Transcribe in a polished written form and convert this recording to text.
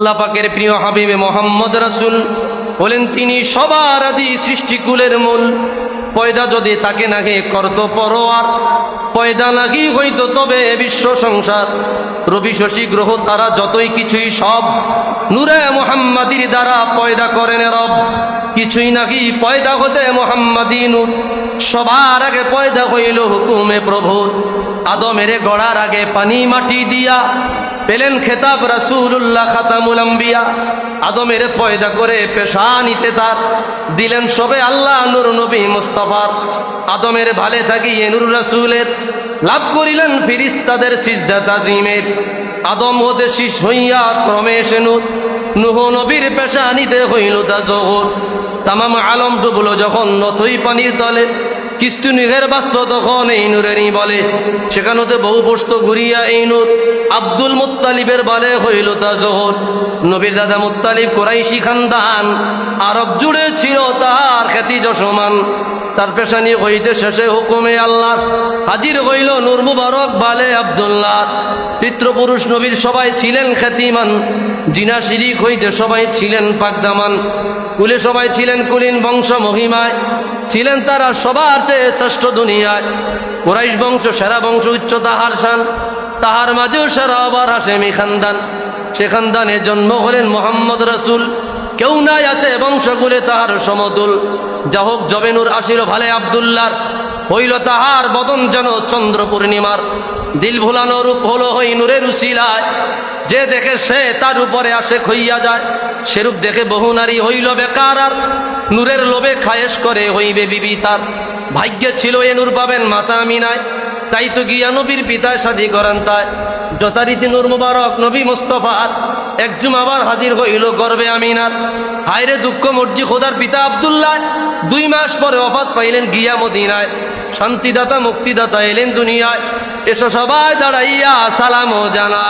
আল্লাহ পাকের প্রিয় হাবিবে মোহাম্মদ রাসূল বলেন তিনি সবার আদি সৃষ্টিকুলের মূল। পয়দা যদি তাকে নাকি করত পরোয়ার, পয়দা নাকি হইতো তবে বিশ্ব সংসার। রবি শশী গ্রহ তারা যতই কিছুই সব নূরে মুহাম্মাদির দ্বারা পয়দা করেন রব। কিছুই নাকি পয়দা হতে মুহাম্মাদি নূর, সবার আগে পয়দা হইল হুকুমে প্রভুর। আদমের গড়ার আগে পানি মাটি দিয়া পেলেন খেতাব রাসূলুল্লাহ খাতামুল আম্বিয়া। আদমের পয়দা করে পেশানিতে তার দিলেন সবে আল্লাহ নূর নবী মুস্তাফার। আদমের ভালে থাকিয়ে নূর রাসূলের লাভ করিলেন ফিরিস্তাদের সিজদা তাজিমের। আদম হতে শীষ হইয়া ক্রমে এসে নূর, নূহ নবীর পেশানিতে হইল তা জোহর। তামাম আলম ডুবলো যখন নথই পানির তলে, কিস্তু নিঘের বাঁচল তখন এই নূরেরই বলে। সেখানেতে বহু বস্ত ঘুরিয়া এই নূর আব্দুল মুত্তালিবের বলে হইল তা জোহর। নবীর দাদা মুত্তালিব কুরাইশি খানদান, আরব জুড়ে ছিল তার খ্যাতি যশমান। তার পেশানি হইতে শেষে হুকুমে আল্লাহ হাজির হইল নূর মুবারক বালে আব্দুল্লাহ। পিতৃপুরুষ নবীর সবাই ছিলেন খ্যাতিমান, জিনা শিরিক হইতে সবাই ছিলেন পাকদামান। কুলে সবাই ছিলেন কুলীন বংশ মহিমায়, ছিলেন তারা সবার চেয়ে শ্রেষ্ঠ দুনিয়ায়। কুরাইশ বংশ সেরা বংশ, উচ্চ তাহার শান, তাহার মাঝেও সেরা আবার হাশেমি খানদান। সে খানদানে জন্ম হলেন মোহাম্মদ রাসূল, কেউ নাই আছে বংশকুলে তাহার সমতুল। যা হোক যবে নূর আসিল ভালে আব্দুল্লাহ, হইল তাহার বদন যেন চন্দ্র পূর্ণিমার। দিল ভুলানো রূপ হলো হই নূরের উসিলায়, যে দেখে সে তার উপরে আসে হইয়া যায়। সেরূপ দেখে বহু নারী হইল বেকার, আর নূরের লোভে খায়েশ করে হইবে বিবি তার। ভাগ্যে ছিল এ নূর পাবেন মাতা আমিনায়, তাই তো গিয়া নবীর পিতায় শাদী করেন তাই। যথারীতি নূর মুবারক নবী মুস্তাফার একজুম আবার হাজির হইল গর্বে আমিনার। হায়রে দুঃখ মর্জি খোদার পিতা আব্দুল্লাহ 2 মাস পরে ওফাত পাইলেন গিয়া মদিনায়। শান্তিদাতা মুক্তিদাতা এলেন দুনিয়ায়, এসো সবাই দাঁড়াইয়া সালাম জানা।